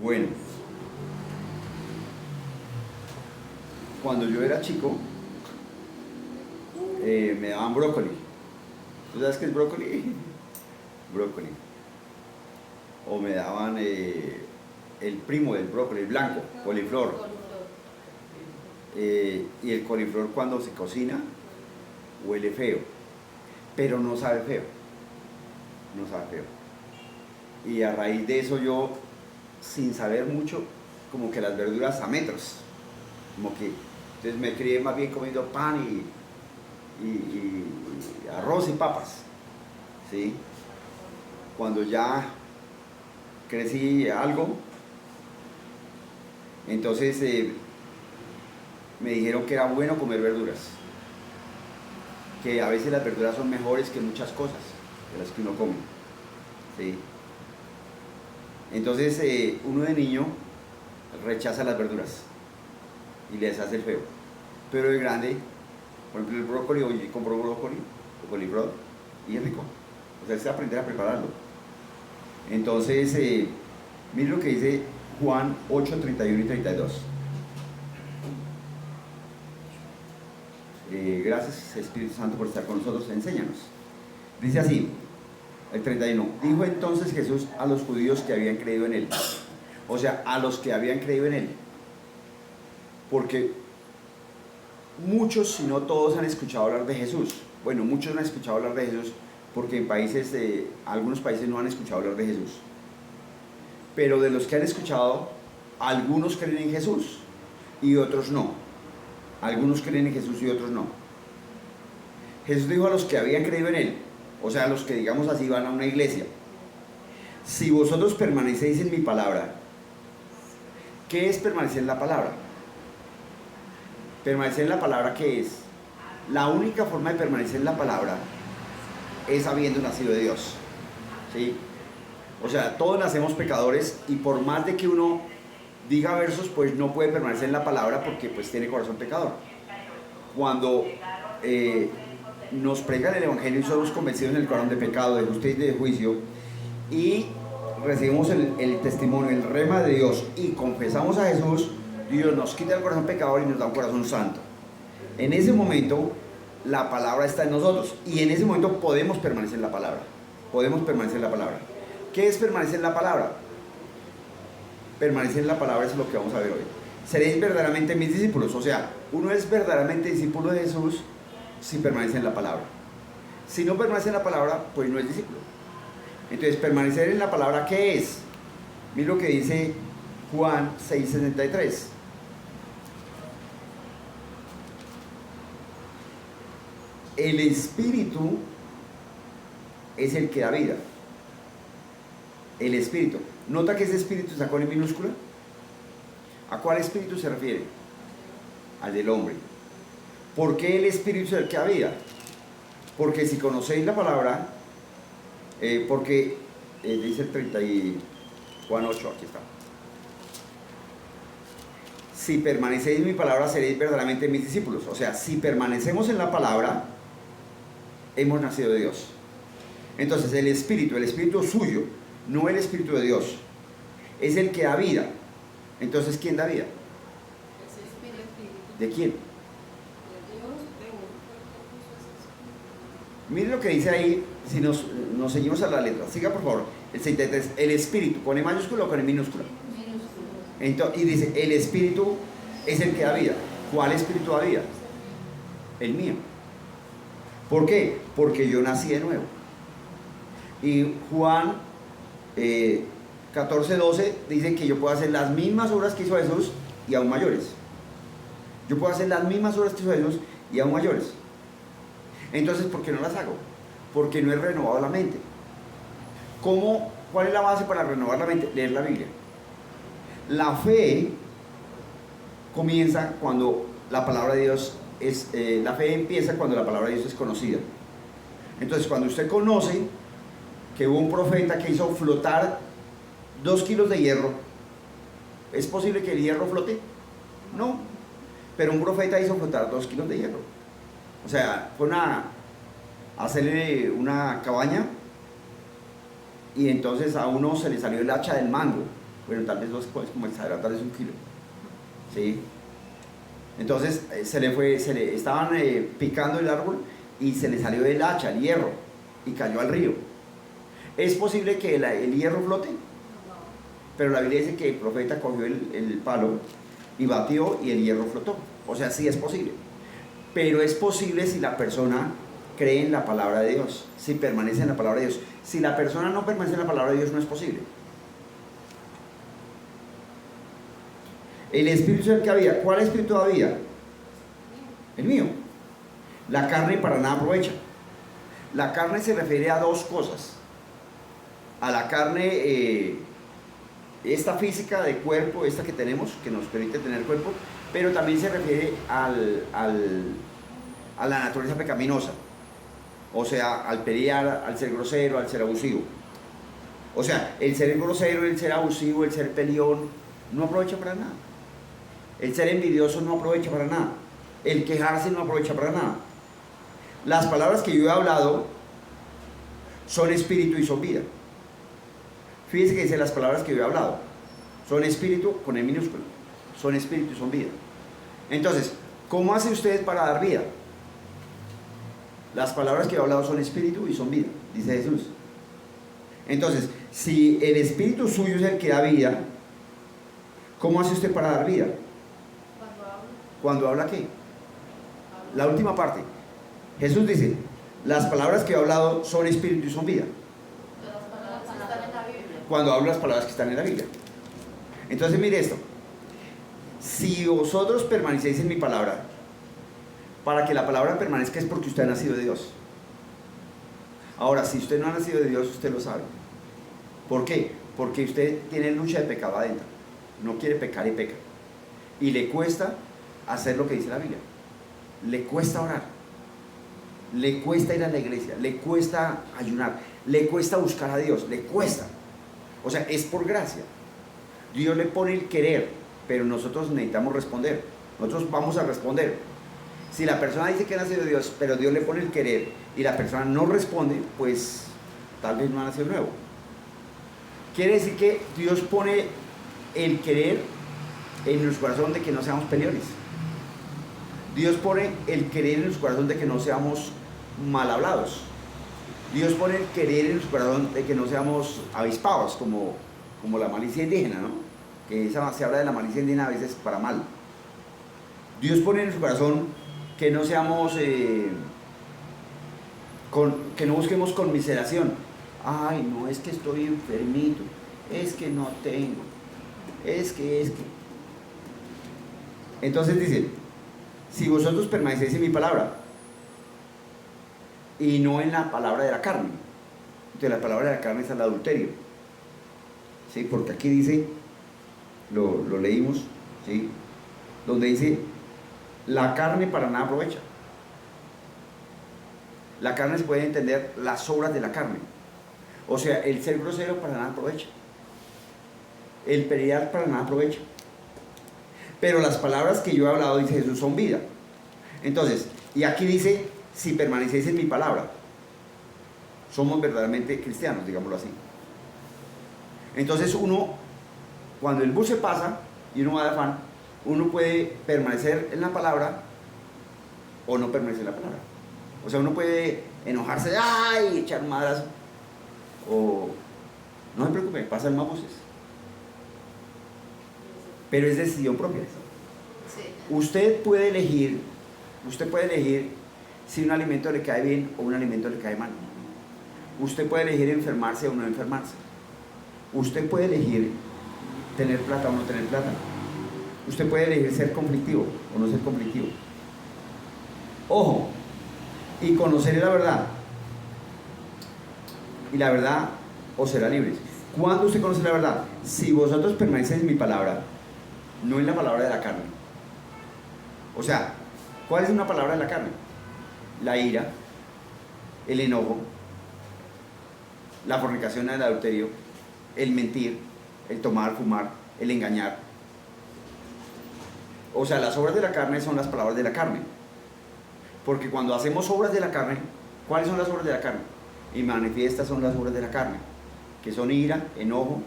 Bueno, cuando yo era chico, me daban brócoli. ¿Tú sabes qué es brócoli? Brócoli. O me daban el primo del brócoli, el blanco, coliflor. Y el coliflor cuando se cocina huele feo, pero no sabe feo. No sabe feo. Y a raíz de eso yo, sin saber mucho, como que las verduras a metros. Como que, entonces me crié más bien comiendo pan y arroz y papas. ¿Sí? Cuando ya crecí algo, entonces me dijeron que era bueno comer verduras, que a veces las verduras son mejores que muchas cosas de las que uno come. ¿Sí? Entonces uno de niño rechaza las verduras y les hace el feo, pero de grande, por ejemplo el brócoli, hoy compro brócoli o coliflor y es rico, o sea, es aprender a prepararlo. Entonces mire lo que dice Juan 8, 31 y 32. Gracias Espíritu Santo por estar con nosotros, enséñanos. Dice así, el 31, dijo entonces Jesús a los judíos que habían creído en él, o sea, a los que habían creído en él, porque muchos, si no todos, han escuchado hablar de Jesús. Bueno, muchos no han escuchado hablar de Jesús porque en algunos países no han escuchado hablar de Jesús, pero de los que han escuchado, algunos creen en Jesús y otros no. Algunos creen en Jesús y otros no. Jesús dijo a los que habían creído en él, o sea, a los que, digamos así, van a una iglesia: si vosotros permanecéis en mi palabra. ¿Qué es permanecer en la palabra? Permanecer en la palabra, ¿qué es? La única forma de permanecer en la palabra es habiendo nacido de Dios. ¿Sí? O sea, todos nacemos pecadores y por más de que uno diga versos, pues no puede permanecer en la palabra porque pues tiene corazón pecador. Cuando nos pregan el evangelio y somos convencidos en el corazón de pecado, de justicia y de juicio, y recibimos el testimonio, el rema de Dios y confesamos a Jesús, Dios nos quita el corazón pecador y nos da un corazón santo. En ese momento la palabra está en nosotros y en ese momento podemos permanecer en la palabra. Podemos permanecer en la palabra. ¿Qué es permanecer en la palabra? Permanecer en la palabra es lo que vamos a ver hoy. Seréis verdaderamente mis discípulos. O sea, uno es verdaderamente discípulo de Jesús si permanece en la palabra. Si no permanece en la palabra, pues no es discípulo. Entonces, permanecer en la palabra, ¿qué es? Mira lo que dice Juan 6:63. El Espíritu es el que da vida. El Espíritu. ¿Nota que ese Espíritu está con en minúscula? ¿A cuál Espíritu se refiere? Al del hombre. ¿Por qué el Espíritu es el que da vida? Porque si conocéis la palabra, dice el 30 y Juan 8, aquí está. Si permanecéis en mi palabra, seréis verdaderamente mis discípulos. O sea, si permanecemos en la palabra, hemos nacido de Dios. Entonces el Espíritu suyo, no el Espíritu de Dios, es el que da vida. Entonces, ¿quién da vida? ¿De quién? Mire lo que dice ahí, si nos seguimos a la letra. Siga por favor, el 63, el Espíritu, ¿con E mayúscula o con E minúscula? Entonces, y dice, el Espíritu es el que da vida. ¿Cuál Espíritu da vida? El mío. ¿Por qué? Porque yo nací de nuevo. Y Juan 14:12 dice que yo puedo hacer las mismas obras que hizo Jesús y aún mayores. Yo puedo hacer las mismas obras que hizo Jesús y aún mayores. Entonces, ¿por qué no las hago? Porque no he renovado la mente. ¿Cuál es la base para renovar la mente? Leer la Biblia. La fe comienza cuando la palabra de Dios la fe empieza cuando la palabra de Dios es conocida. Entonces, cuando usted conoce que hubo un profeta que hizo flotar 2 kilos de hierro, ¿es posible que el hierro flote? No, pero un profeta hizo flotar 2 kilos de hierro. O sea, fue a hacerle una cabaña y entonces a uno se le salió el hacha del mango Bueno, tal vez 2 pues, como exagerado, tal vez 1 kilo. ¿Sí? Entonces estaban picando el árbol y se le salió del hacha, el hierro, y cayó al río. ¿Es posible que el hierro flote? Pero la Biblia dice que el profeta cogió el palo y batió y el hierro flotó. O sea, sí es posible. Pero es posible si la persona cree en la palabra de Dios, si permanece en la palabra de Dios. Si la persona no permanece en la palabra de Dios, no es posible. El espíritu es el que había. ¿Cuál espíritu había? El mío. La carne para nada aprovecha. La carne se refiere a 2 cosas. A la carne, esta física de cuerpo, esta que tenemos, que nos permite tener cuerpo, pero también se refiere a la naturaleza pecaminosa. O sea, al pelear, al ser grosero, al ser abusivo. O sea, el ser grosero, el ser abusivo, el ser peleón, no aprovecha para nada. El ser envidioso no aprovecha para nada. El quejarse no aprovecha para nada. Las palabras que yo he hablado son espíritu y son vida. Fíjense que dice las palabras que yo he hablado. Son espíritu con el minúsculo. Son espíritu y son vida. Entonces, ¿cómo hacen ustedes para dar vida? Las palabras que he hablado son espíritu y son vida, dice Jesús. Entonces, si el espíritu suyo es el que da vida, ¿cómo hace usted para dar vida? ¿Cuándo habla qué? La última parte. Jesús dice, las palabras que he hablado son espíritu y son vida. Cuando hablo las palabras que están en la Biblia. Entonces mire esto. Si vosotros permanecéis en mi palabra, para que la palabra permanezca es porque usted ha nacido de Dios. Ahora, si usted no ha nacido de Dios, usted lo sabe. ¿Por qué? Porque usted tiene lucha de pecado adentro. No quiere pecar y peca. Y le cuesta hacer lo que dice la Biblia. Le cuesta orar. Le cuesta ir a la iglesia. Le cuesta ayunar. Le cuesta buscar a Dios. Le cuesta. O sea, es por gracia. Dios le pone el querer, pero nosotros necesitamos responder. Nosotros vamos a responder. Si la persona dice que ha nacido de Dios, pero Dios le pone el querer y la persona no responde, pues tal vez no ha nacido nuevo. Quiere decir que Dios pone el querer en nuestro corazón de que no seamos peleones. Dios pone el querer en nuestro corazón de que no seamos mal hablados. Dios pone el querer en nuestro corazón de que no seamos avispados, como la malicia indígena, ¿no? Que se habla de la malicia indígena a veces para mal. Dios pone en nuestro corazón que no seamos, que no busquemos conmiseración. Ay, no, es que estoy enfermito, es que no tengo, es que. Entonces dice, si vosotros permanecéis en mi palabra y no en la palabra de la carne, entonces la palabra de la carne es el adulterio, ¿sí? Porque aquí dice, lo leímos, ¿sí? Donde dice, la carne para nada aprovecha. La carne se puede entender las obras de la carne. O sea, el ser grosero para nada aprovecha. El pelear para nada aprovecha. Pero las palabras que yo he hablado, dice Jesús, son vida. Entonces, y aquí dice, si permanecéis en mi palabra, somos verdaderamente cristianos, digámoslo así. Entonces uno, cuando el bus se pasa y uno va de afán, uno puede permanecer en la palabra o no permanecer en la palabra. O sea, uno puede enojarse, ¡ay!, echar un madrazo. O, no se preocupe, pasan más buses. Pero es decisión propia. Usted puede elegir si un alimento le cae bien o un alimento le cae mal. Usted puede elegir enfermarse o no enfermarse. Usted puede elegir tener plata o no tener plata. Usted puede elegir ser conflictivo o no ser conflictivo. Ojo, y conoceré la verdad. Y la verdad os será libre. ¿Cuándo usted conoce la verdad? Si vosotros permanecéis en mi palabra, no en la palabra de la carne. O sea, ¿cuál es una palabra de la carne? La ira, el enojo, la fornicación, el adulterio, el mentir, el tomar, fumar, el engañar. O sea, las obras de la carne son las palabras de la carne. Porque cuando hacemos obras de la carne, ¿cuáles son las obras de la carne? Y manifiestas son las obras de la carne, que son ira, enojo,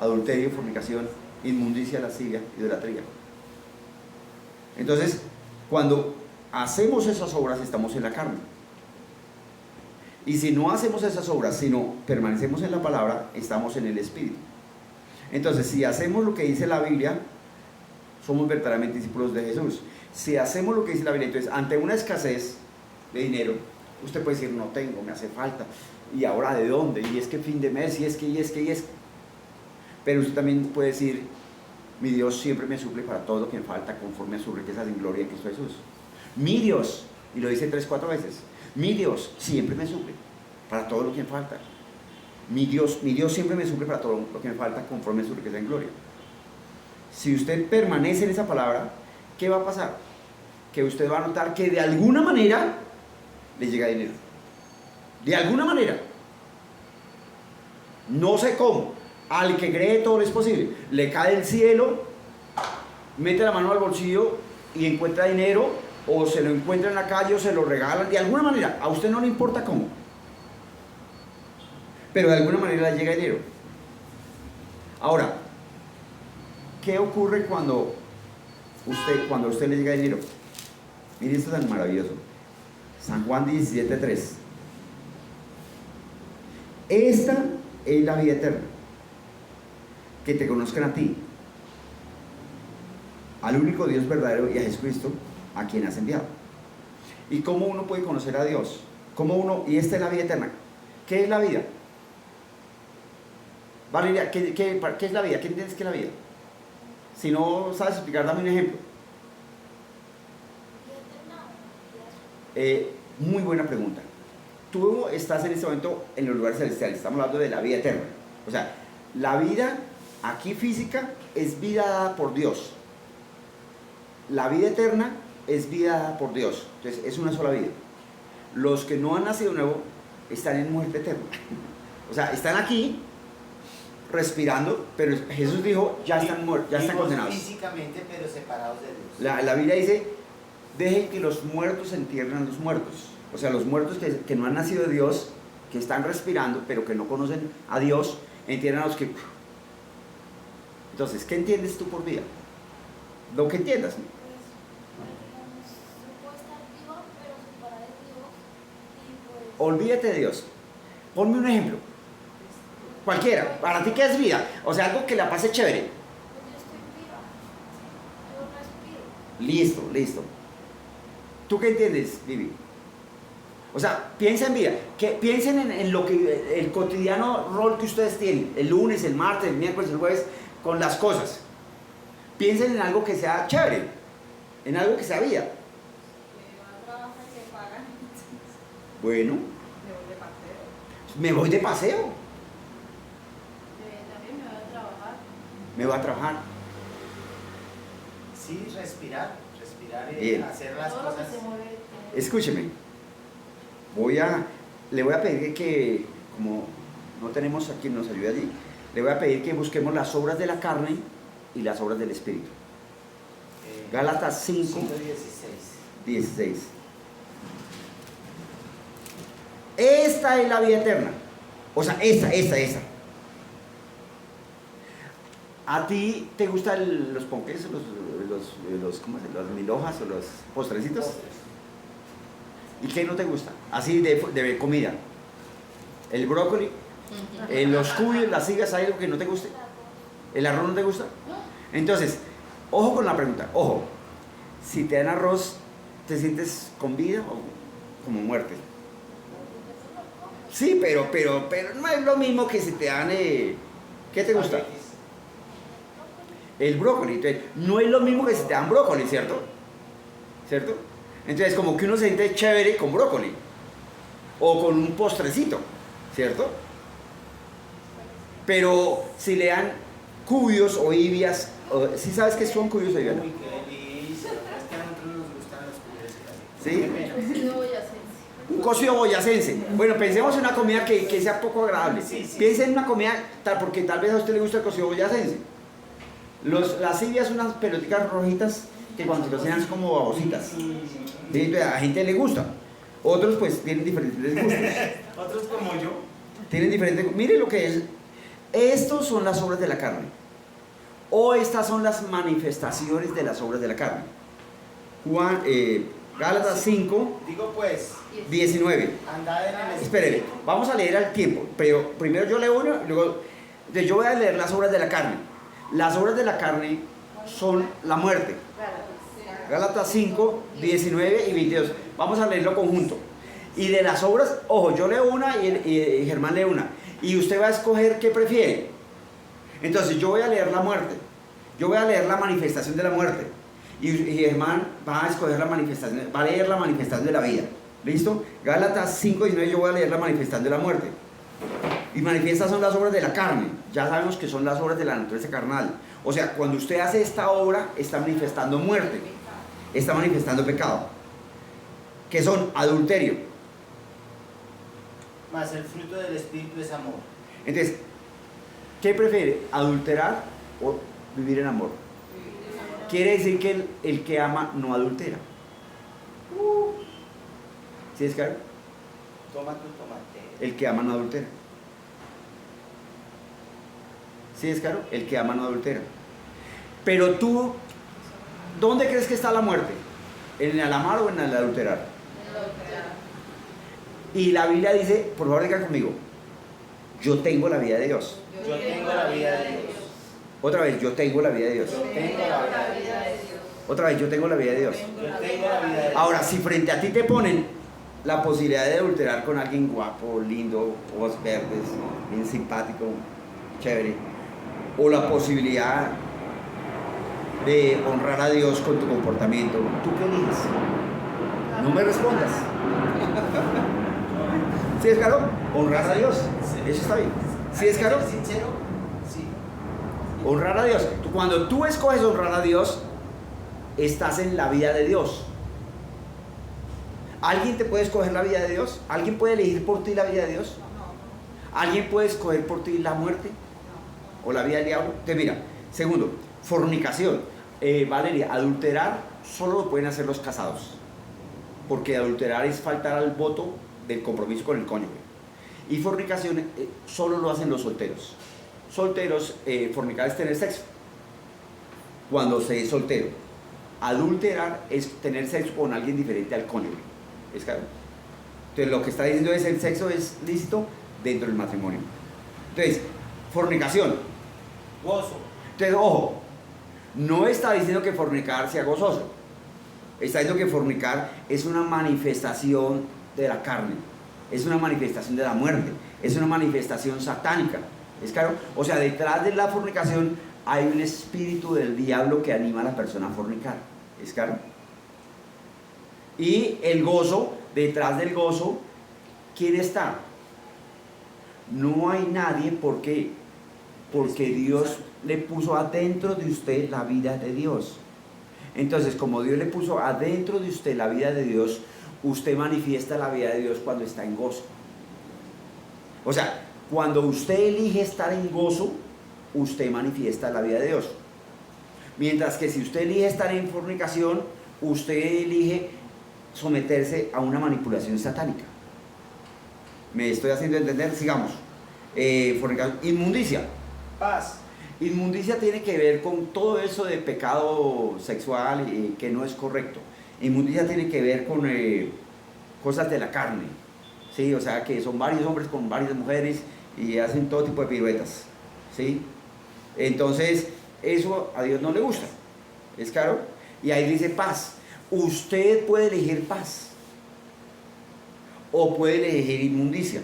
adulterio, fornicación, inmundicia, lascivia, idolatría. Entonces, cuando hacemos esas obras estamos en la carne. Y si no hacemos esas obras, sino permanecemos en la palabra, estamos en el Espíritu. Entonces, si hacemos lo que dice la Biblia, somos verdaderamente discípulos de Jesús. Si hacemos lo que dice la Biblia, entonces, ante una escasez de dinero, usted puede decir, no tengo, me hace falta. ¿Y ahora de dónde? Y es que fin de mes, y es que. Pero usted también puede decir, mi Dios siempre me suple para todo lo que me falta, conforme a sus riquezas en gloria en Cristo Jesús. Mi Dios, y lo dice 3, 4 veces, mi Dios siempre me suple para todo lo que me falta. Mi Dios siempre me suple para todo lo que me falta, conforme a su riqueza en gloria. Si usted permanece en esa palabra, ¿qué va a pasar? Que usted va a notar que de alguna manera le llega dinero. De alguna manera. No sé cómo. Al que cree todo es posible. Le cae del cielo, mete la mano al bolsillo y encuentra dinero, o se lo encuentra en la calle, o se lo regalan. De alguna manera. A usted no le importa cómo. Pero de alguna manera le llega dinero. Ahora, ¿qué ocurre cuando a usted le llega dinero? Mire, esto es tan maravilloso. San Juan 17:3. Esta es la vida eterna, que te conozcan a ti, al único Dios verdadero, y a Jesucristo, a quien has enviado. ¿Y cómo uno puede conocer a Dios? Y esta es la vida eterna. ¿Qué es la vida? Valeria, ¿qué es la vida? ¿Qué entiendes que es la vida? Si no sabes explicar, dame un ejemplo. Muy buena pregunta. Tú estás en este momento en los lugares celestiales, estamos hablando de la vida eterna. O sea, la vida aquí física es vida dada por Dios. La vida eterna es vida dada por Dios. Entonces, es una sola vida. Los que no han nacido nuevo están en muerte eterna. O sea, están aquí respirando, pero Jesús dijo, ya están muertos, ya están condenados. Físicamente, pero separados de Dios. La Biblia dice, dejen que los muertos entierren a los muertos. O sea, los muertos que no han nacido de Dios, que están respirando, pero que no conocen a Dios, entierran a los que... Entonces, ¿qué entiendes tú por vida? Lo que entiendas. Olvídate de Dios. Ponme un ejemplo. Cualquiera. ¿Para ti qué es vida? O sea, algo que la pase chévere. Listo. ¿Tú qué entiendes, Vivi? O sea, piensa en vida. Piensen en lo que el cotidiano rol que ustedes tienen. El lunes, el martes, el miércoles, el jueves, con las cosas. Piensen en algo que sea chévere. En algo que sea vida. Bueno. Me voy de paseo. Me voy a trabajar. Sí, respirar Bien. hacer las cosas. Escúcheme. Le voy a pedir que, como no tenemos a quien nos ayude allí, le voy a pedir que busquemos las obras de la carne y las obras del Espíritu. Gálatas 5:16. Esta es la vida eterna. O sea, esta. ¿A ti te gustan los ponques, ¿cómo se llama? Las mil hojas o los postrecitos? ¿Y qué no te gusta? Así de comida. El brócoli, los cuyos, las cigas, ¿hay algo que no te guste? ¿El arroz no te gusta? Entonces, ojo con la pregunta, ojo. Si te dan arroz, ¿te sientes con vida o como muerte? Sí, pero no es lo mismo que si te dan... ¿Qué te gusta? El brócoli. Entonces, no es lo mismo que si te dan brócoli, ¿cierto? Entonces, como que uno se siente chévere con brócoli. O con un postrecito, ¿cierto? Pero si le dan cubios o ibias, ¿sí sabes qué son cubios o ibias? Uy, qué delicia. Es que a nosotros nos gustan los cubios. ¿Sí? Un cocido boyacense. Bueno, pensemos en una comida que sea poco agradable. Sí. Piensa en una comida, porque tal vez a usted le gusta el cocido boyacense. Las ibias son unas pelotitas rojitas que cuando se cocinan son como babositas. ¿Sí? A la gente le gusta. Otros pues tienen diferentes gustos. Otros como yo. Tienen diferentes... Mire lo que es. estos son las obras de la carne, o estas son las manifestaciones de las obras de la carne. Gálatas 5, Digo pues, 19. andad en el espíritu. Espere, vamos a leer al tiempo, pero primero yo leo uno, luego yo voy a leer las obras de la carne. Las obras de la carne son la muerte. Gálatas 5, 19 y 22. Vamos a leerlo conjunto. Y de las obras, ojo, yo leo una y Germán lee una. Y usted va a escoger qué prefiere. Entonces yo voy a leer la muerte. Yo voy a leer la manifestación de la muerte. Y Germán va a escoger la manifestación, va a leer la manifestación de la vida. ¿Listo? Gálatas 5, 19, yo voy a leer la manifestación de la muerte. Y manifiestas son las obras de la carne. Ya sabemos que son las obras de la naturaleza carnal. O sea, cuando usted hace esta obra, está manifestando muerte. Está manifestando pecado. Que son adulterio. Mas el fruto del espíritu es amor. Entonces, ¿qué prefiere? ¿Adulterar o vivir en amor? Quiere decir que el que ama no adultera. ¿Sí es claro? Toma tu tomate. El que ama no adultera. ¿Sí es claro? El que ama no adultera. Pero tú, ¿dónde crees que está la muerte? ¿En el amar o en el adulterar? Y la Biblia dice, por favor digan conmigo, yo tengo la vida de Dios. Yo tengo la vida de Dios. Otra vez, yo tengo la vida de Dios. Yo tengo la vida de Dios. Otra vez, yo tengo la vida de Dios. Yo tengo la vida de Dios. Ahora, si frente a ti te ponen la posibilidad de adulterar con alguien guapo, lindo, ojos verdes, bien simpático, chévere, o la posibilidad de honrar a Dios con tu comportamiento, ¿tú qué eliges? No me respondas. ¿Sí es claro? Honrar a Dios. Eso está bien. ¿Sí es claro? ¿Sincero? Sí. Honrar a Dios. Cuando tú escoges honrar a Dios, estás en la vida de Dios. ¿Alguien te puede escoger la vida de Dios? ¿Alguien puede elegir por ti la vida de Dios? ¿Alguien puede escoger por ti la muerte? ¿O la vida del diablo? Entonces mira, segundo, fornicación. Valeria, adulterar solo lo pueden hacer los casados. Porque adulterar es faltar al voto del compromiso con el cónyuge. Y fornicación solo lo hacen los solteros. Solteros, fornicar es tener sexo. Cuando se es soltero. Adulterar es tener sexo con alguien diferente al cónyuge. ¿Es claro? Entonces lo que está diciendo es el sexo es lícito dentro del matrimonio. Entonces, fornicación. Gozo. Entonces, ojo, no está diciendo que fornicar sea gozoso. Está diciendo que fornicar es una manifestación de la carne. Es una manifestación de la muerte. Es una manifestación satánica. ¿Es claro? O sea, detrás de la fornicación hay un espíritu del diablo que anima a la persona a fornicar. ¿Es claro? Y el gozo, detrás del gozo, ¿quién está? No hay nadie, ¿por qué? Porque Dios le puso adentro de usted la vida de Dios. Entonces, como Dios le puso adentro de usted la vida de Dios, usted manifiesta la vida de Dios cuando está en gozo. O sea, cuando usted elige estar en gozo, usted manifiesta la vida de Dios. Mientras que si usted elige estar en fornicación, usted elige someterse a una manipulación satánica. ¿Me estoy haciendo entender? Sigamos. Fornicación. Inmundicia. Paz. Inmundicia tiene que ver con todo eso de pecado sexual que no es correcto. Inmundicia tiene que ver con cosas de la carne, ¿sí? O sea, que son varios hombres con varias mujeres y hacen todo tipo de piruetas, ¿sí? Entonces, eso a Dios no le gusta, ¿es claro? Y ahí dice paz. Usted puede elegir paz o puede elegir inmundicia.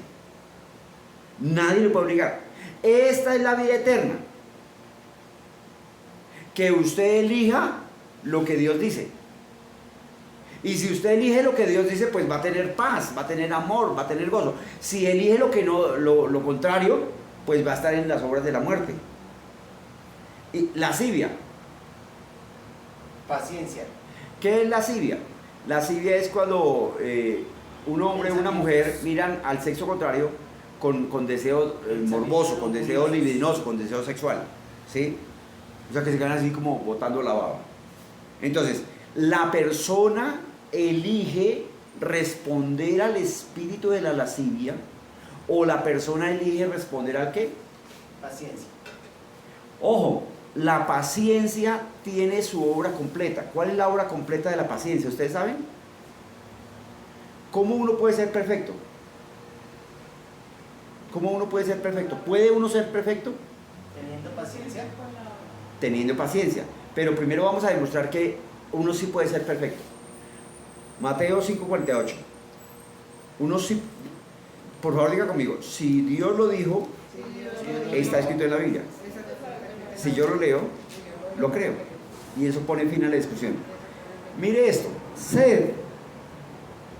Nadie lo puede obligar. Esta es la vida eterna. Que usted elija lo que Dios dice. Y si usted elige lo que Dios dice, pues va a tener paz, va a tener amor, va a tener gozo. Si elige lo que no, lo contrario, pues va a estar en las obras de la muerte. Y lascivia. Paciencia. ¿Qué es lascivia? Lascivia es cuando un hombre o una mujer miran al sexo contrario con deseo morboso, con deseo libidinoso, con deseo sexual, ¿sí? O sea, que se quedan así como botando la baba. Entonces, la persona elige responder al espíritu de la lascivia, o la persona elige responder al ¿qué? Paciencia. Ojo, la paciencia tiene su obra completa. ¿Cuál es la obra completa de la paciencia? ¿Ustedes saben? ¿Cómo uno puede ser perfecto? ¿Cómo uno puede ser perfecto? ¿Puede uno ser perfecto? Teniendo paciencia. Teniendo paciencia. Pero primero vamos a demostrar que uno sí puede ser perfecto. Mateo 5:48. Uno sí, por favor diga conmigo, si Dios lo dijo, está escrito en la Biblia. Si yo lo leo, lo creo. Y eso pone fin a la discusión. Mire esto, sed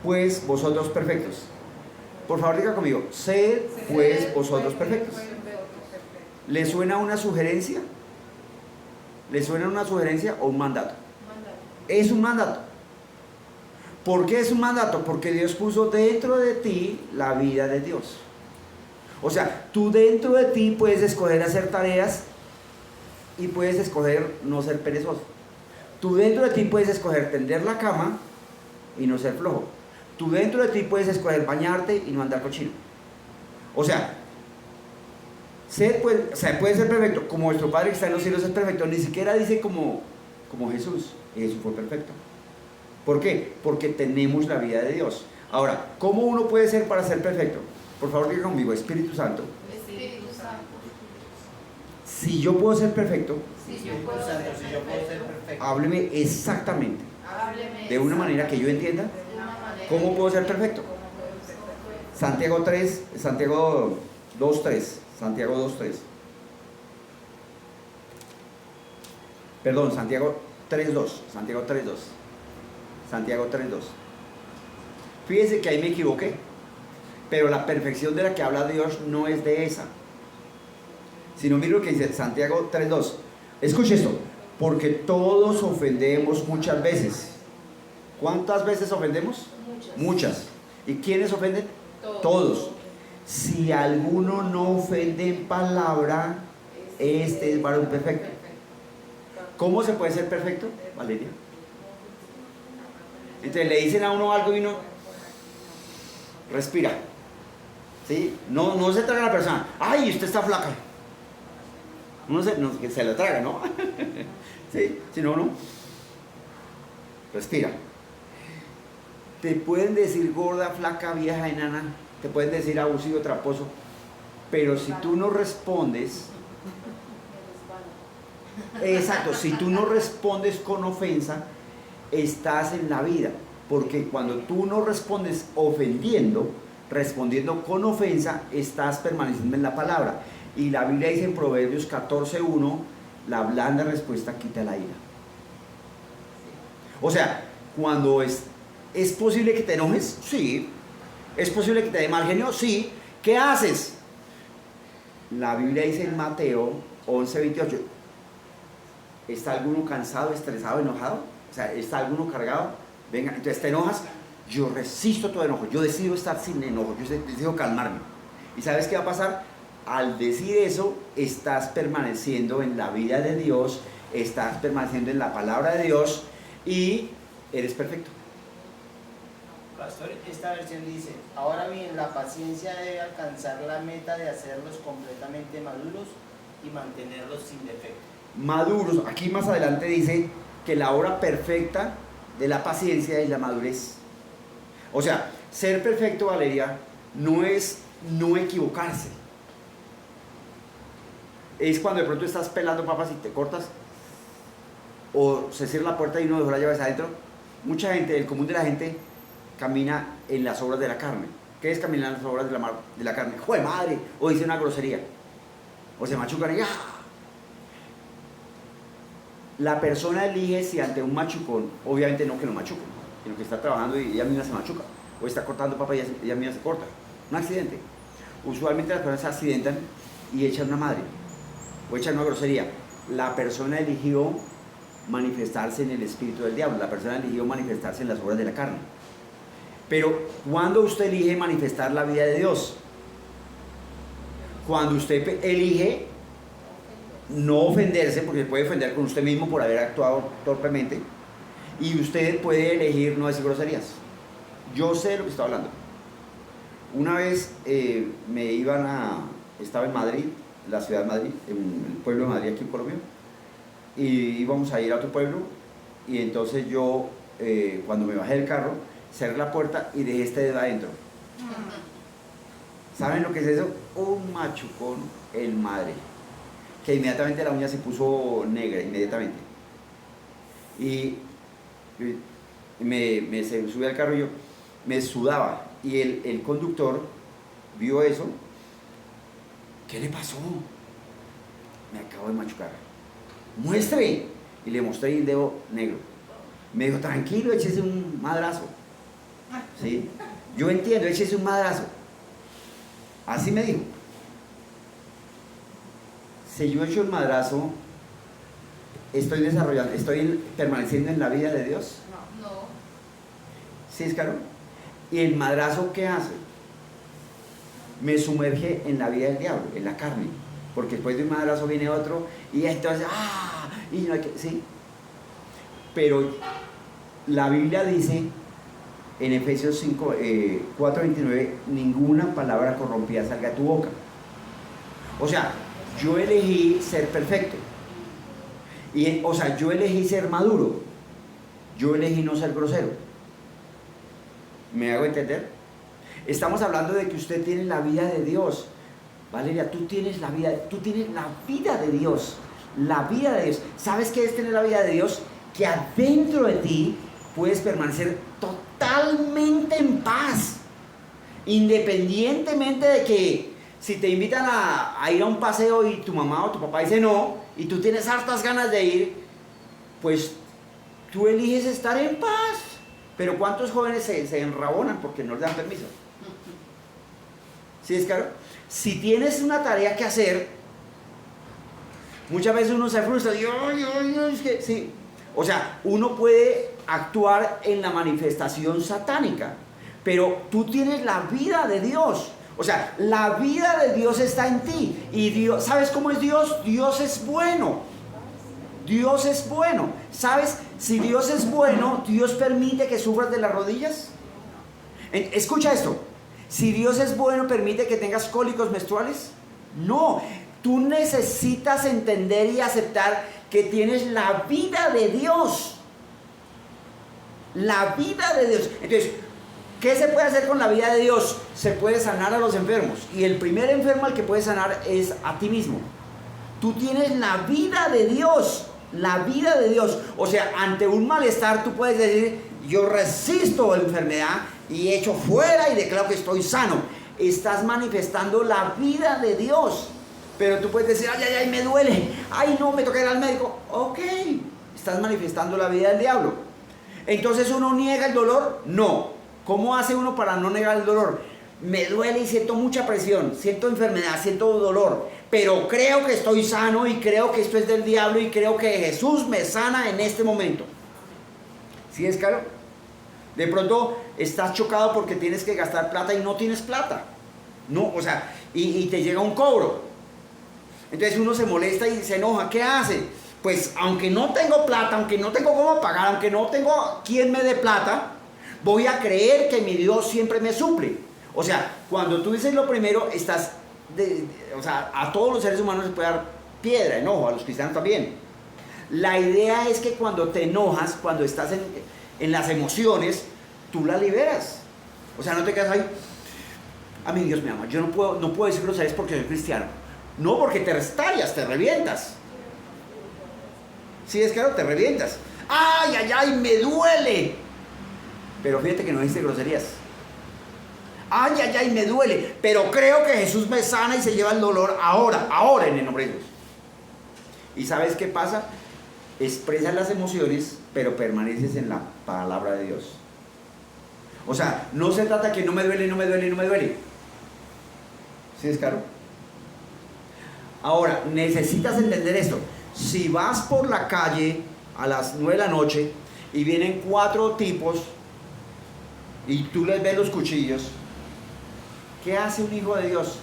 pues vosotros perfectos. Por favor diga conmigo, sed pues vosotros perfectos. ¿Le suena una sugerencia? ¿Le suena una sugerencia o un mandato? Es un mandato. ¿Por qué es un mandato? Porque Dios puso dentro de ti la vida de Dios. O sea, tú dentro de ti puedes escoger hacer tareas y puedes escoger no ser perezoso. Tú dentro de ti puedes escoger tender la cama y no ser flojo. Tú dentro de ti puedes escoger bañarte y no andar cochino. O sea, puede ser perfecto, como vuestro Padre que está en los cielos es perfecto. Ni siquiera dice como Jesús, y Jesús fue perfecto. ¿Por qué? Porque tenemos la vida de Dios. Ahora, ¿cómo uno puede ser para ser perfecto? Por favor, diga conmigo, Espíritu Santo. Espíritu Santo. Si yo puedo ser perfecto, Si yo puedo ser perfecto. hábleme exactamente, Hábleme de una manera que yo entienda, de una manera ¿cómo puedo ser perfecto? Santiago 3, Santiago 2:3, Santiago 2:3. Perdón, Santiago 3:2, Santiago 3:2. Santiago 3:2. Fíjense que ahí me equivoqué, pero la perfección de la que habla Dios no es de esa. Sino mire lo que dice Santiago 3:2. Escuche esto, porque todos ofendemos muchas veces. ¿Cuántas veces ofendemos? Muchas. ¿Y quiénes ofenden? Todos. Si alguno no ofende en palabra, este es varón perfecto. ¿Cómo se puede ser perfecto, Valeria? Entonces le dicen a uno algo y uno respira. ¿Sí? No se traga a la persona. ¡Ay, usted está flaca! Uno se la traga, ¿no? ¿Sí? Si no, no. Respira. Te pueden decir gorda, flaca, vieja, enana. Te pueden decir abusivo, traposo. Pero si tú no respondes... Exacto, si tú no respondes con ofensa, estás en la vida. Porque cuando tú no respondes ofendiendo, respondiendo con ofensa, estás permaneciendo en la palabra. Y la Biblia dice en Proverbios 14:1, la blanda respuesta quita la ira. O sea, cuando ¿es posible que te enojes? Sí. ¿Es posible que te dé mal genio? Sí. ¿Qué haces? La Biblia dice en Mateo 11:28, ¿está alguno cansado, estresado, enojado? O sea, ¿está alguno cargado? Venga, entonces te enojas. Yo resisto todo enojo. Yo decido estar sin enojo. Yo decido calmarme. ¿Y sabes qué va a pasar? Al decir eso, estás permaneciendo en la vida de Dios, estás permaneciendo en la palabra de Dios y eres perfecto. Pastor, esta versión dice, ahora bien, la paciencia debe alcanzar la meta de hacerlos completamente maduros y mantenerlos sin defecto. Maduros, aquí más adelante dice que la obra perfecta de la paciencia es la madurez. O sea, ser perfecto, Valeria, no es no equivocarse. Es cuando de pronto estás pelando papas y te cortas, o se cierra la puerta y uno dejó la llave adentro. Mucha gente, el común de la gente, camina en las obras de la carne. ¿Qué es caminar en las obras de la carne? ¡Jue madre! O dice una grosería, o se machucan y ¡ah! La persona elige si ante un machucón, obviamente no que lo machuquen, sino que está trabajando y ella misma se machuca, o está cortando papa y ella misma se corta. Un accidente. Usualmente las personas se accidentan y echan una madre, o echan una grosería. La persona eligió manifestarse en el espíritu del diablo, la persona eligió manifestarse en las obras de la carne. Pero ¿cuándo usted elige manifestar la vida de Dios? Cuando usted elige no ofenderse, porque se puede ofender con usted mismo por haber actuado torpemente, y usted puede elegir no decir groserías. Yo sé de lo que estoy hablando. Una vez estaba en Madrid la ciudad de Madrid, en el pueblo de Madrid aquí en Colombia, y íbamos a ir a otro pueblo, y entonces yo, cuando me bajé del carro, cerré la puerta y dejé este dedo adentro. ¿Saben lo que es eso? Un machucón en madre, que inmediatamente la uña se puso negra, inmediatamente. Y se subí al carro y yo me sudaba, y el conductor vio eso. ¿Qué le pasó? Me acabo de machucar. Muestre. Y le mostré el dedo negro. Me dijo, tranquilo, échese un madrazo. ¿Sí? Yo entiendo, échese un madrazo. Así me dijo. Si yo echo el madrazo, estoy permaneciendo en la vida de Dios. No. ¿Sí es claro? ¿Y el madrazo qué hace? Me sumerge en la vida del diablo, en la carne, porque después de un madrazo viene otro y entonces, y no hay que, ¿sí? Pero la Biblia dice en Efesios 4:29, ninguna palabra corrompida salga de tu boca. O sea, yo elegí ser perfecto, yo elegí ser maduro, yo elegí no ser grosero. ¿Me hago entender? Estamos hablando de que usted tiene la vida de Dios. Valeria, tú tienes la vida de Dios. La vida de Dios. ¿Sabes qué es tener la vida de Dios? Que adentro de ti puedes permanecer totalmente en paz. Independientemente de que si te invitan a ir a un paseo y tu mamá o tu papá dice no, y tú tienes hartas ganas de ir, pues tú eliges estar en paz. Pero ¿cuántos jóvenes se enrabonan porque no les dan permiso? ¿Sí es claro? Si tienes una tarea que hacer, muchas veces uno se frustra y es que sí. O sea, uno puede actuar en la manifestación satánica, pero tú tienes la vida de Dios. O sea, la vida de Dios está en ti. Y Dios, ¿sabes cómo es Dios? Dios es bueno. Dios es bueno. ¿Sabes? Si Dios es bueno, ¿Dios permite que sufras de las rodillas? Escucha esto. Si Dios es bueno, ¿permite que tengas cólicos menstruales? No. Tú necesitas entender y aceptar que tienes la vida de Dios. La vida de Dios. Entonces, ¿qué se puede hacer con la vida de Dios? Se puede sanar a los enfermos. Y el primer enfermo al que puedes sanar es a ti mismo. Tú tienes la vida de Dios. La vida de Dios. O sea, ante un malestar tú puedes decir, yo resisto la enfermedad y echo fuera y declaro que estoy sano. Estás manifestando la vida de Dios. Pero tú puedes decir, ay, me duele. Ay, no, me toca ir al médico. Ok, estás manifestando la vida del diablo. Entonces, ¿uno niega el dolor? No. ¿Cómo hace uno para no negar el dolor? Me duele y siento mucha presión, siento enfermedad, siento dolor, pero creo que estoy sano y creo que esto es del diablo y creo que Jesús me sana en este momento. ¿Sí es claro? De pronto estás chocado porque tienes que gastar plata y no tienes plata. No, o sea, y te llega un cobro. Entonces uno se molesta y se enoja. ¿Qué hace? Pues aunque no tengo plata, aunque no tengo cómo pagar, aunque no tengo quien me dé plata, voy a creer que mi Dios siempre me suple. O sea, cuando tú dices lo primero, a todos los seres humanos se puede dar piedra, enojo, a los cristianos también. La idea es que cuando te enojas, cuando estás en las emociones, tú las liberas. O sea, no te quedas ahí, a mi Dios me ama, yo no puedo decir groserías porque soy cristiano. No, porque te estallas, te revientas. Sí, es claro, te revientas. Ay, me duele. Pero fíjate que no dice groserías. Ay, me duele, pero creo que Jesús me sana y se lleva el dolor ahora en el nombre de Dios. ¿Y sabes qué pasa? Expresas las emociones, pero permaneces en la palabra de Dios. O sea, no se trata que no me duele. ¿Sí es claro? Ahora, necesitas entender esto. Si vas por la calle a las 9 de la noche y vienen 4 tipos y tú les ves los cuchillos, ¿qué hace un hijo de Dios?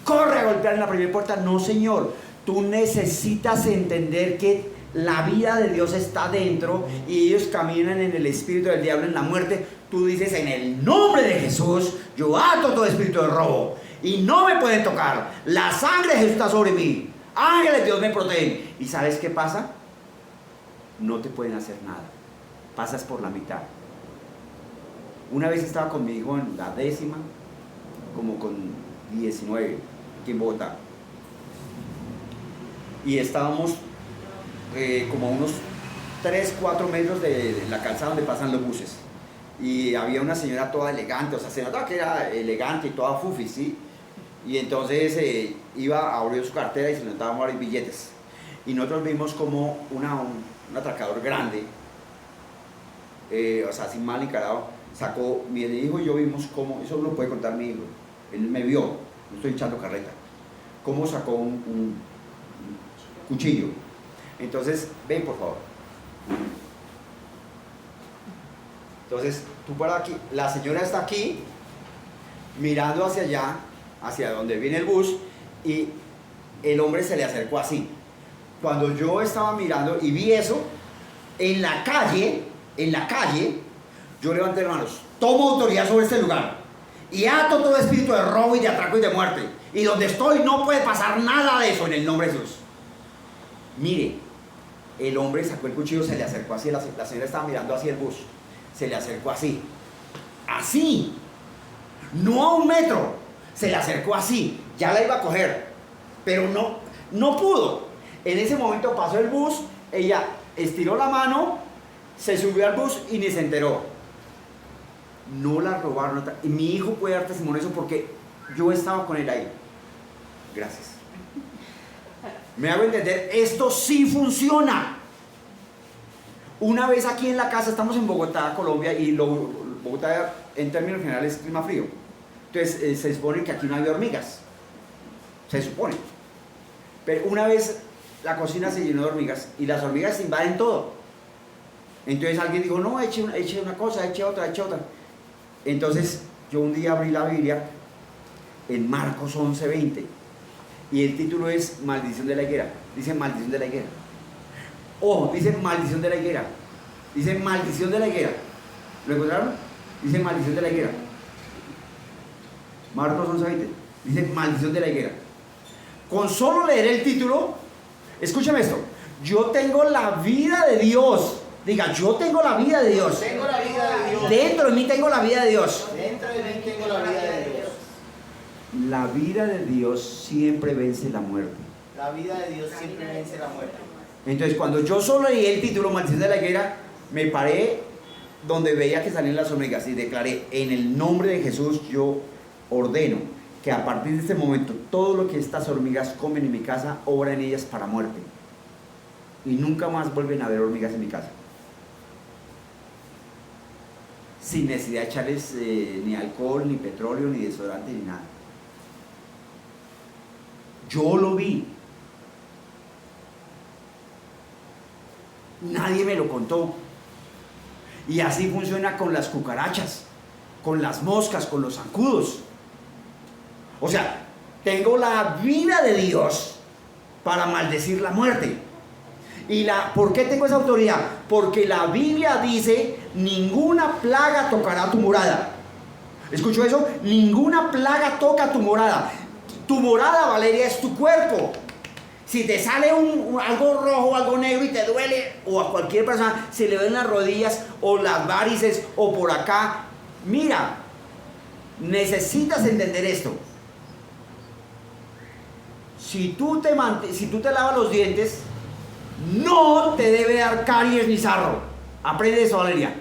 ¿Corre a golpear en la primera puerta? No, Señor. Tú necesitas entender que la vida de Dios está dentro y ellos caminan en el espíritu del diablo, en la muerte, tú dices: en el nombre de Jesús, yo ato todo espíritu de robo y no me pueden tocar. La sangre de Jesús está sobre mí. Ángeles de Dios me protegen. ¿Y sabes qué pasa? No te pueden hacer nada. Pasas por la mitad. Una vez estaba con mi hijo en la 10ª, como con 19, aquí en Bogotá. Y estábamos como a unos 3-4 metros de la calzada donde pasan los buses. Y había una señora toda elegante, o sea, se notaba que era elegante y toda fufi, ¿sí? Y entonces iba a abrir su cartera y se le notaban varios billetes. Y nosotros vimos como un atracador grande, o sea, así mal encarado, sacó, mi hijo y yo vimos cómo, eso lo puede contar mi hijo, él me vio, no estoy echando carreta, cómo sacó un cuchillo. Entonces, ven por favor. Entonces, tú para aquí, la señora está aquí, mirando hacia allá, hacia donde viene el bus, y el hombre se le acercó así. Cuando yo estaba mirando y vi eso, en la calle, yo levanté las manos, tomo autoridad sobre este lugar, y ato todo espíritu de robo y de atraco y de muerte, y donde estoy no puede pasar nada de eso en el nombre de Jesús. Mire, el hombre sacó el cuchillo, se le acercó así, la señora estaba mirando hacia el bus, se le acercó así, no a 1 metro, se le acercó así, ya la iba a coger, pero no pudo. En ese momento pasó el bus, ella estiró la mano, se subió al bus y ni se enteró. No la robaron. Y mi hijo puede dar testimonio de eso porque yo estaba con él ahí. Gracias. Me hago entender, esto sí funciona. Una vez aquí en la casa, estamos en Bogotá, Colombia, y Bogotá en términos generales es clima frío. Entonces se supone que aquí no hay hormigas. Se supone. Pero una vez la cocina se llenó de hormigas y las hormigas invaden todo. Entonces alguien dijo: no, eche una cosa, eche otra. Entonces yo un día abrí la Biblia en Marcos 11:20 y el título es Maldición de la higuera. Dice maldición de la higuera. Ojo, dice maldición de la higuera. Dice maldición de la higuera. ¿Lo encontraron? Dice maldición de la higuera. Marcos 11:20. Dice maldición de la higuera. Con solo leer el título, escúchame esto: yo tengo la vida de Dios. Diga, yo tengo la vida de Dios. Tengo la vida de Dios. Dentro de mí tengo la vida de Dios. Dentro de mí tengo la vida de Dios. La vida de Dios siempre vence la muerte. La vida de Dios siempre vence la muerte. Entonces, cuando yo solo leí el título Maldición de la higuera, me paré donde veía que salían las hormigas y declaré: en el nombre de Jesús yo ordeno que a partir de este momento todo lo que estas hormigas comen en mi casa, obra en ellas para muerte. Y nunca más vuelven a haber hormigas en mi casa. Sin necesidad de echarles ni alcohol, ni petróleo, ni desodorante, ni nada. Yo lo vi. Nadie me lo contó. Y así funciona con las cucarachas, con las moscas, con los zancudos. O sea, tengo la vida de Dios para maldecir la muerte. ¿Por qué tengo esa autoridad? Porque la Biblia dice: ninguna plaga tocará tu morada. ¿Escuchó eso? Ninguna plaga toca tu morada. Tu morada, Valeria, es tu cuerpo. Si te sale algo rojo, algo negro y te duele, o a cualquier persona se le ven las rodillas o las varices o por acá, mira, necesitas entender esto. Si tú te lavas los dientes, no te debe dar caries ni sarro. Aprende eso, Valeria.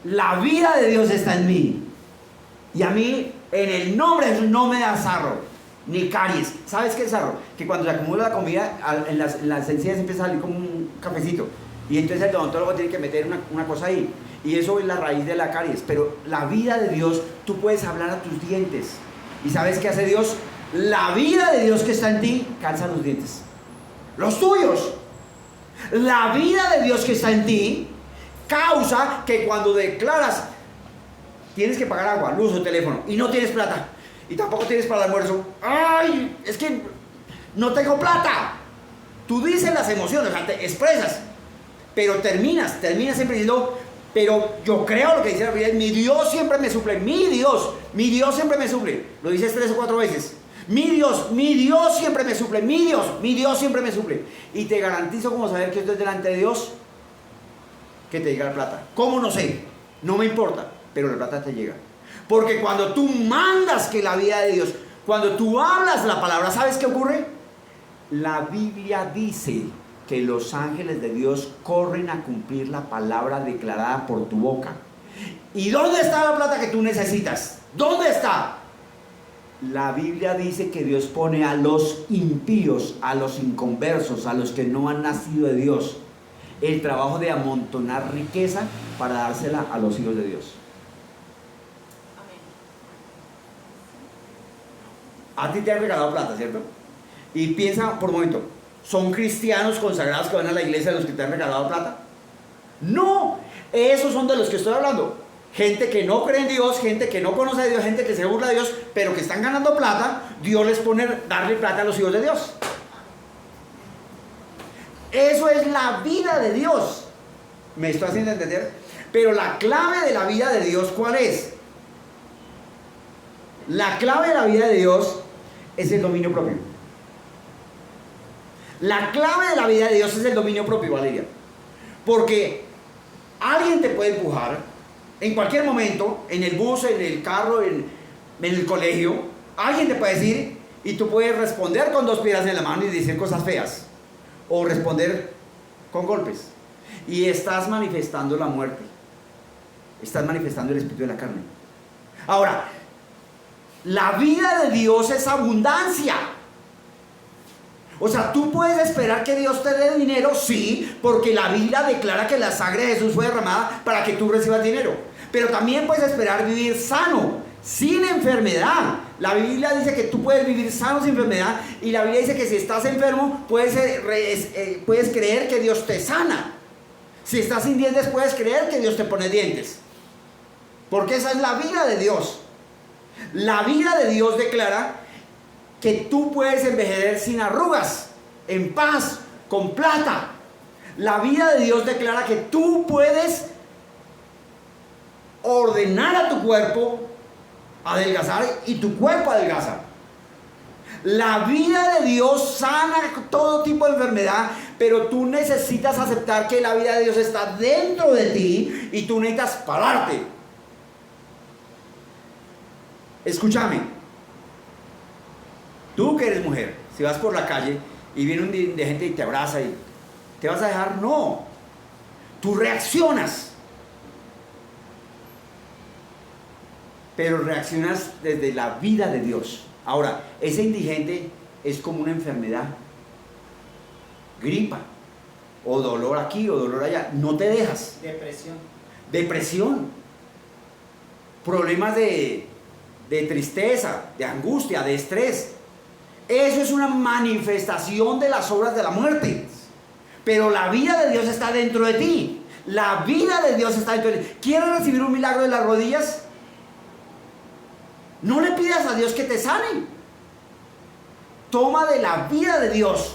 La vida de Dios está en mí. Y a mí, en el nombre de Jesús, no me da sarro, ni caries. ¿Sabes qué es sarro? Que cuando se acumula la comida, en las encías empieza a salir como un cafecito. Y entonces el odontólogo tiene que meter una cosa ahí. Y eso es la raíz de la caries. Pero la vida de Dios, tú puedes hablar a tus dientes. ¿Y sabes qué hace Dios? La vida de Dios que está en ti, calza los dientes. Los tuyos. La vida de Dios que está en ti causa que cuando declaras tienes que pagar agua, luz o teléfono y no tienes plata y tampoco tienes para el almuerzo, ¡ay! Es que no tengo plata. Tú dices las emociones, o sea, te expresas pero terminas siempre diciendo, pero yo creo lo que dice la Biblia, mi Dios siempre me suple, mi Dios siempre me suple. Lo dices 3 o 4 veces. Mi Dios siempre me suple, mi Dios siempre me suple. Y te garantizo como saber que esto es delante de Dios, que te llega la plata. ¿Cómo? No sé, no me importa, pero la plata te llega. Porque cuando tú mandas que la vida de Dios, cuando tú hablas la palabra, ¿sabes qué ocurre? La Biblia dice que los ángeles de Dios corren a cumplir la palabra declarada por tu boca. ¿Y dónde está la plata que tú necesitas? ¿Dónde está? La Biblia dice que Dios pone a los impíos, a los inconversos, a los que no han nacido de Dios, el trabajo de amontonar riqueza para dársela a los hijos de Dios. A ti te han regalado plata, ¿cierto? Y piensa por un momento, ¿son cristianos consagrados que van a la iglesia los que te han regalado plata? No, esos son de los que estoy hablando. Gente que no cree en Dios, gente que no conoce a Dios, gente que se burla de Dios, pero que están ganando plata. Dios les pone darle plata a los hijos de Dios. Eso es la vida de Dios. ¿Me estoy haciendo entender? Pero la clave de la vida de Dios, ¿cuál es? La clave de la vida de Dios es el dominio propio. La clave de la vida de Dios es el dominio propio, Valeria. Porque alguien te puede empujar en cualquier momento, en el bus, en el carro, en el colegio. Alguien te puede decir, y tú puedes responder con 2 piedras en la mano y decir cosas feas. O responder con golpes. Y estás manifestando la muerte. Estás manifestando el espíritu de la carne. Ahora, la vida de Dios es abundancia. O sea, tú puedes esperar que Dios te dé dinero, sí, porque la Biblia declara que la sangre de Jesús fue derramada para que tú recibas dinero. Pero también puedes esperar vivir sano, sin enfermedad. La Biblia dice que tú puedes vivir sano sin enfermedad, y la Biblia dice que si estás enfermo, puedes creer que Dios te sana. Si estás sin dientes, puedes creer que Dios te pone dientes. Porque esa es la vida de Dios. La vida de Dios declara que tú puedes envejecer sin arrugas, en paz, con plata. La vida de Dios declara que tú puedes ordenar a tu cuerpo adelgazar y tu cuerpo adelgaza. La vida de Dios sana todo tipo de enfermedad, pero tú necesitas aceptar que la vida de Dios está dentro de ti y tú necesitas pararte. Escúchame, tú que eres mujer, si vas por la calle y viene un de gente y te abraza y te vas a dejar, no, tú reaccionas, pero reaccionas desde la vida de Dios. Ahora, ese indigente es como una enfermedad, gripa, o dolor aquí o dolor allá, no te dejas. Depresión, problemas de tristeza, de angustia, de estrés. Eso es una manifestación de las obras de la muerte. Pero la vida de Dios está dentro de ti. La vida de Dios está dentro de ti. ¿Quieres recibir un milagro de las rodillas? No le pidas a Dios que te sane. Toma de la vida de Dios.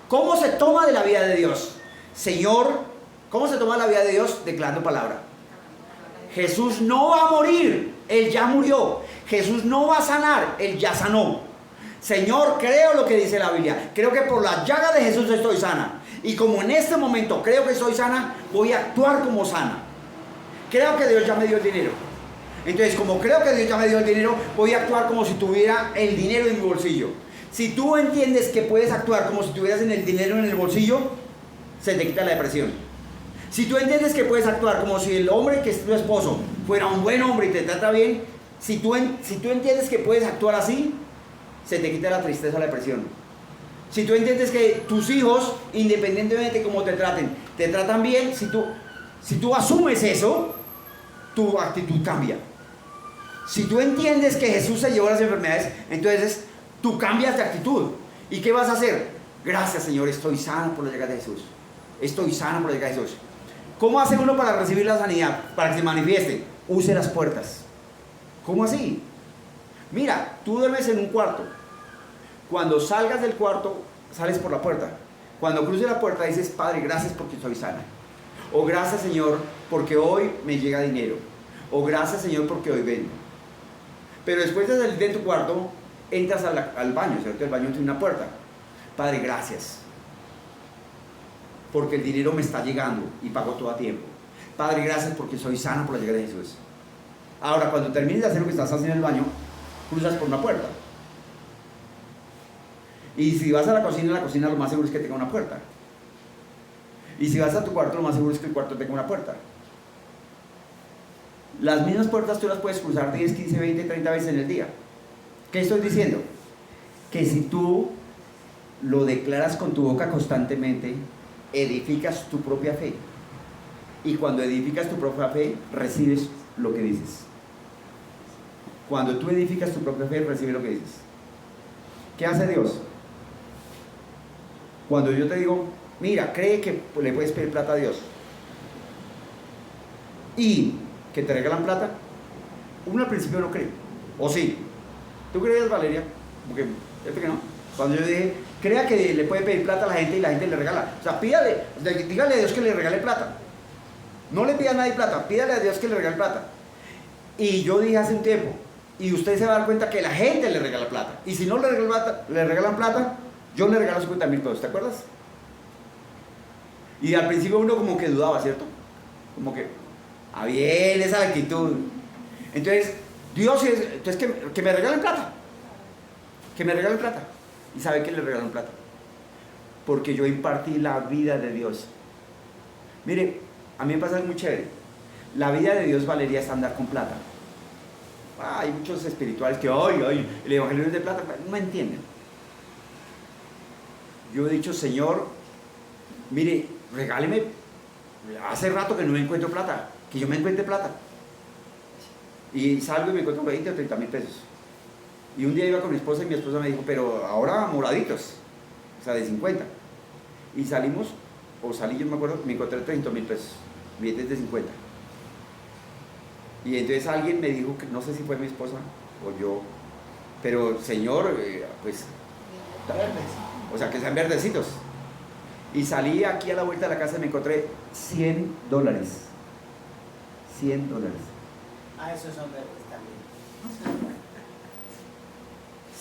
¿Cómo se toma de la vida de Dios? Señor, ¿cómo se toma la vida de Dios? Declarando palabra. Jesús no va a morir, Él ya murió. Jesús no va a sanar, Él ya sanó. Señor, creo lo que dice la Biblia. Creo que por la llaga de Jesús estoy sana. Y como en este momento creo que estoy sana, voy a actuar como sana. Creo que Dios ya me dio el dinero. Entonces, como creo que Dios ya me dio el dinero, voy a actuar como si tuviera el dinero en mi bolsillo. Si tú entiendes que puedes actuar como si tuvieras el dinero en el bolsillo, se te quita la depresión. Si tú entiendes que puedes actuar como si el hombre que es tu esposo fuera un buen hombre y te trata bien, si tú entiendes que puedes actuar así, se te quita la tristeza o la depresión. Si tú entiendes que tus hijos, independientemente de cómo te tratan bien, si tú asumes eso, tu actitud cambia. Si tú entiendes que Jesús se llevó las enfermedades, entonces tú cambias de actitud. ¿Y qué vas a hacer? Gracias, Señor, estoy sano por la llegada de Jesús. Estoy sano por la llegada de Jesús. ¿Cómo hace uno para recibir la sanidad? Para que se manifieste. Use las puertas. ¿Cómo así? Mira, tú duermes en un cuarto. Cuando salgas del cuarto, sales por la puerta. Cuando cruces la puerta dices, Padre, gracias porque soy sana. O gracias, Señor, porque hoy me llega dinero. O gracias, Señor, porque hoy vendo. Pero después de salir de tu cuarto, entras al baño, ¿cierto? El baño tiene una puerta. Padre, gracias. Porque el dinero me está llegando y pago todo a tiempo. Padre, gracias porque soy sana por la llegada de Jesús. Ahora, cuando termines de hacer lo que estás haciendo en el baño, cruzas por una puerta. Y si vas a la cocina lo más seguro es que tenga una puerta. Y si vas a tu cuarto, lo más seguro es que el cuarto tenga una puerta. Las mismas puertas tú las puedes cruzar 10, 15, 20, 30 veces en el día. ¿Qué estoy diciendo? Que si tú lo declaras con tu boca constantemente, edificas tu propia fe. Y cuando edificas tu propia fe, recibes lo que dices. Cuando tú edificas tu propia fe, recibes lo que dices. ¿Qué hace Dios? Cuando yo te digo, mira, cree que le puedes pedir plata a Dios y que te regalan plata, uno al principio no cree. ¿O sí? ¿Tú creías, Valeria? Porque que no. Cuando yo dije, crea que le puede pedir plata a la gente y la gente le regala. O sea, pídale, dígale a Dios que le regale plata. No le pida a nadie plata, pídale a Dios que le regale plata. Y yo dije hace un tiempo, y usted se va a dar cuenta que la gente le regala plata. Y si no le regalan plata, yo le regalo 50,000 pesos, ¿te acuerdas? Y al principio uno como que dudaba, ¿cierto? Como que, bien, esa actitud. Entonces, Dios es, entonces que me regalen plata. Que me regalen plata. ¿Y sabe que le regalan plata? Porque yo impartí la vida de Dios. Mire, a mí me pasa algo muy chévere. La vida de Dios, Valeria, es andar con plata. Hay muchos espirituales que, el evangelio es de plata, no entienden. Yo he dicho, Señor, mire, regáleme, hace rato que no me encuentro plata, que yo me encuentre plata. Y salgo y me encuentro 20 o 30,000 pesos. Y un día iba con mi esposa y mi esposa me dijo, pero ahora moraditos, o sea, de 50. Y salimos, o salí, yo me acuerdo, me encontré 30,000 pesos, billetes de 50. Y entonces alguien me dijo, que no sé si fue mi esposa o yo, pero Señor, pues, o sea, que sean verdecitos. Y salí aquí a la vuelta de la casa y me encontré $100. $100. Ah, esos son verdes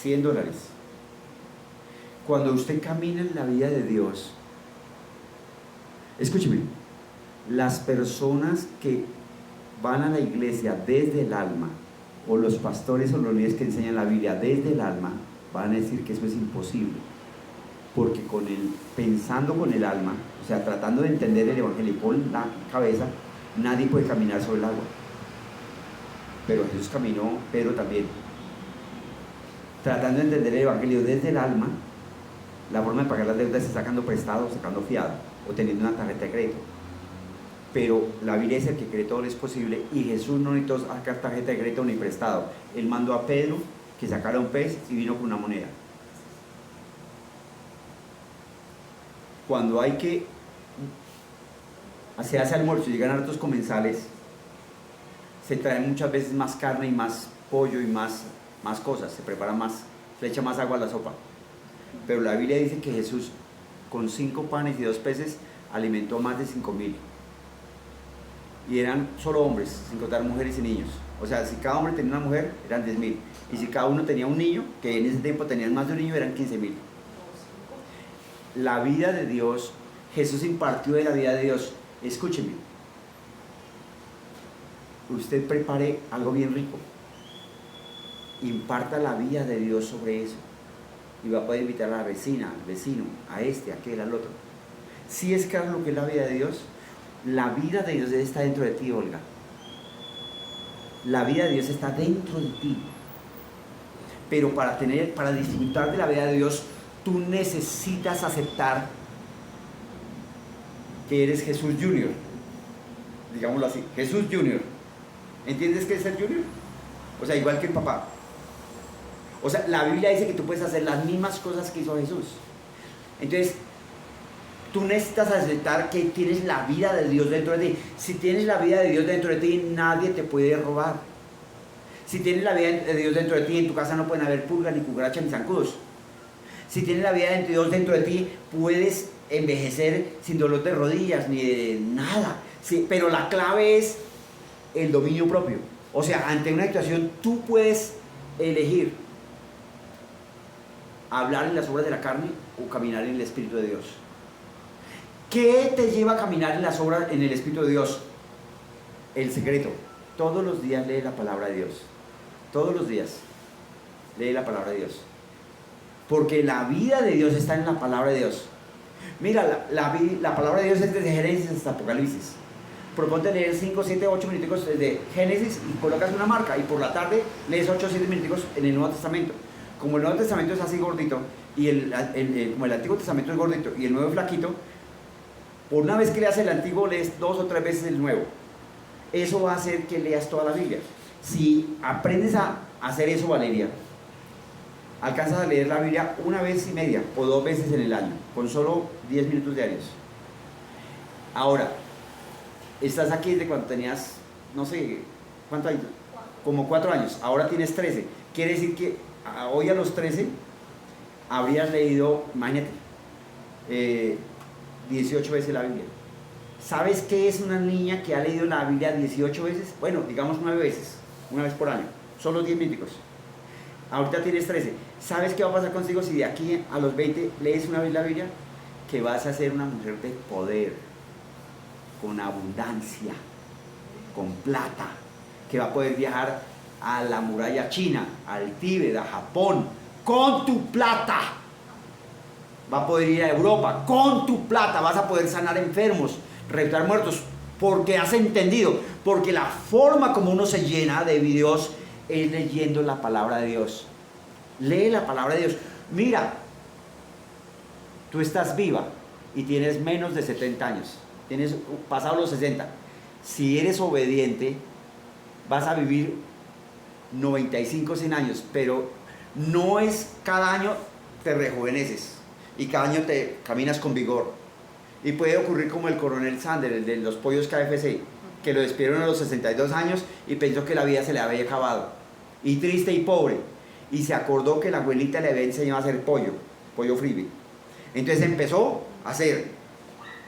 también. $100. Cuando usted camina en la vida de Dios, escúcheme, las personas que van a la iglesia desde el alma, o los pastores o los líderes que enseñan la Biblia desde el alma, van a decir que eso es imposible. Porque pensando con el alma, o sea, tratando de entender el evangelio con la cabeza, nadie puede caminar sobre el agua. Pero Jesús caminó, Pedro también. Tratando de entender el evangelio desde el alma, la forma de pagar las deudas es sacando prestado, sacando fiado, o teniendo una tarjeta de crédito. Pero la Biblia dice que cree todo es posible, y Jesús no necesitó sacar tarjeta de crédito ni prestado. Él mandó a Pedro que sacara un pez y vino con una moneda. Cuando hay que se hace almuerzo y llegan hartos comensales, se trae muchas veces más carne y más pollo y más cosas, se prepara más, se le echa más agua a la sopa. Pero la Biblia dice que Jesús, con 5 panes y 2 peces, alimentó a más de 5,000. Y eran solo hombres, sin contar mujeres y niños. O sea, si cada hombre tenía una mujer, eran 10,000. Y si cada uno tenía un niño, que en ese tiempo tenían más de un niño, eran 15,000. La vida de Dios, Jesús impartió de la vida de Dios. Escúcheme, usted prepare algo bien rico, imparta la vida de Dios sobre eso, y va a poder invitar a la vecina, al vecino, a este, a aquel, al otro. Si es claro lo que es la vida de Dios, la vida de Dios está dentro de ti, Olga. La vida de Dios está dentro de ti. Pero para disfrutar de la vida de Dios, tú necesitas aceptar que eres Jesús Junior, digámoslo así, Jesús Junior. ¿Entiendes qué es ser Junior? O sea, igual que el papá. O sea, la Biblia dice que tú puedes hacer las mismas cosas que hizo Jesús. Entonces, tú necesitas aceptar que tienes la vida de Dios dentro de ti. Si tienes la vida de Dios dentro de ti, nadie te puede robar. Si tienes la vida de Dios dentro de ti, en tu casa no pueden haber pulgas, ni cucarachas, ni zancudos. Si tienes la vida de Dios dentro de ti, puedes envejecer sin dolor de rodillas ni de nada. Sí, pero la clave es el dominio propio. O sea, ante una situación tú puedes elegir hablar en las obras de la carne o caminar en el Espíritu de Dios. ¿Qué te lleva a caminar en las obras, en el Espíritu de Dios? El secreto. Todos los días lee la palabra de Dios. Todos los días lee la palabra de Dios. Porque la vida de Dios está en la palabra de Dios. Mira, la palabra de Dios es desde Génesis hasta Apocalipsis. Proponte leer 5, 7, 8 minuticos desde Génesis y colocas una marca. Y por la tarde lees 8 o 7 minuticos en el Nuevo Testamento. Como el Nuevo Testamento es así gordito, y como el Antiguo Testamento es gordito y el Nuevo es flaquito, por una vez que leas el Antiguo, lees 2 o 3 veces el Nuevo. Eso va a hacer que leas toda la Biblia. Si aprendes a hacer eso, Valeria, alcanzas a leer la Biblia 1 vez y media o 2 veces en el año, con solo 10 minutos diarios. Ahora, estás aquí desde cuando tenías, no sé, ¿cuántos años? Como 4 años, ahora tienes 13. Quiere decir que hoy a los 13 habrías leído, imagínate, 18 veces la Biblia. ¿Sabes qué es una niña que ha leído la Biblia 18 veces? Bueno, digamos 9 veces, 1 vez por año, solo 10 minutos. Ahorita tienes 13. ¿Sabes qué va a pasar contigo si de aquí a los 20 lees una vez la Biblia? Que vas a ser una mujer de poder, con abundancia, con plata, que va a poder viajar a la muralla china, al Tíbet, a Japón, con tu plata. Va a poder ir a Europa, con tu plata. Vas a poder sanar enfermos, resucitar muertos, porque has entendido, porque la forma como uno se llena de Dios es leyendo la palabra de Dios. Lee la palabra de Dios. Mira, tú estás viva y tienes menos de 70 años, tienes pasado los 60. Si eres obediente, vas a vivir 95, 100 años, pero no es cada año te rejuveneces y cada año te caminas con vigor. Y puede ocurrir como el coronel Sanders, el de los pollos KFC, que lo despidieron a los 62 años y pensó que la vida se le había acabado. Y triste y pobre. Y se acordó que la abuelita le había enseñado a hacer pollo frisbee. Entonces empezó a hacer.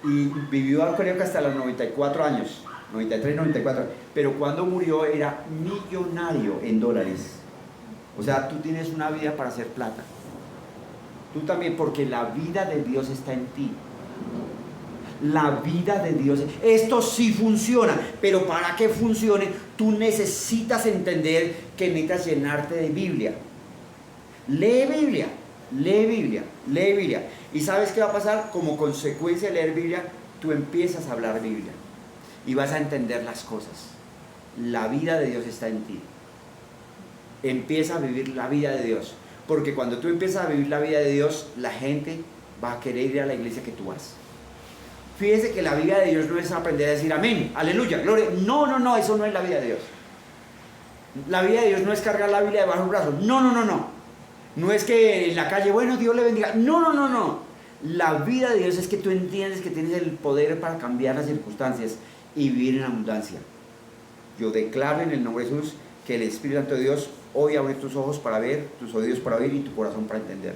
Y vivió, creo que hasta los 94 años, 93, 94. Pero cuando murió era millonario en dólares. O sea, tú tienes una vida para hacer plata. Tú también, porque la vida de Dios está en ti. La vida de Dios. Esto sí funciona, pero para que funcione, tú necesitas entender que necesitas llenarte de Biblia. Lee Biblia, lee Biblia, lee Biblia. ¿Y sabes qué va a pasar? Como consecuencia de leer Biblia, tú empiezas a hablar Biblia y vas a entender las cosas. La vida de Dios está en ti. Empieza a vivir la vida de Dios, porque cuando tú empiezas a vivir la vida de Dios, la gente va a querer ir a la iglesia que tú vas. Fíjese que la vida de Dios no es aprender a decir amén, aleluya, gloria. No, eso no es la vida de Dios. La vida de Dios no es cargar la Biblia debajo del brazo. No. No es que en la calle, bueno, Dios le bendiga. No. La vida de Dios es que tú entiendes que tienes el poder para cambiar las circunstancias y vivir en abundancia. Yo declaro en el nombre de Jesús que el Espíritu Santo de Dios hoy abre tus ojos para ver, tus oídos para oír y tu corazón para entender.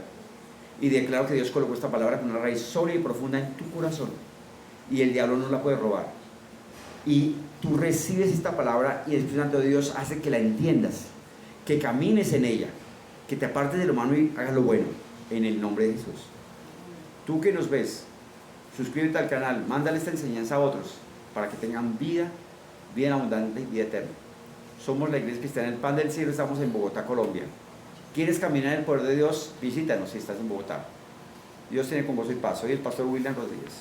Y declaro que Dios colocó esta palabra con una raíz sólida y profunda en tu corazón. Y el diablo no la puede robar. Y tú recibes esta palabra y el Espíritu Santo de Dios hace que la entiendas, que camines en ella, que te apartes de lo malo y hagas lo bueno, en el nombre de Jesús. Tú que nos ves, suscríbete al canal, mándale esta enseñanza a otros para que tengan vida abundante y vida eterna. Somos la Iglesia Cristiana El Pan del Cielo, estamos en Bogotá, Colombia. ¿Quieres caminar en el poder de Dios? Visítanos si estás en Bogotá. Dios tiene con vos y paz. Soy el pastor William Rodríguez.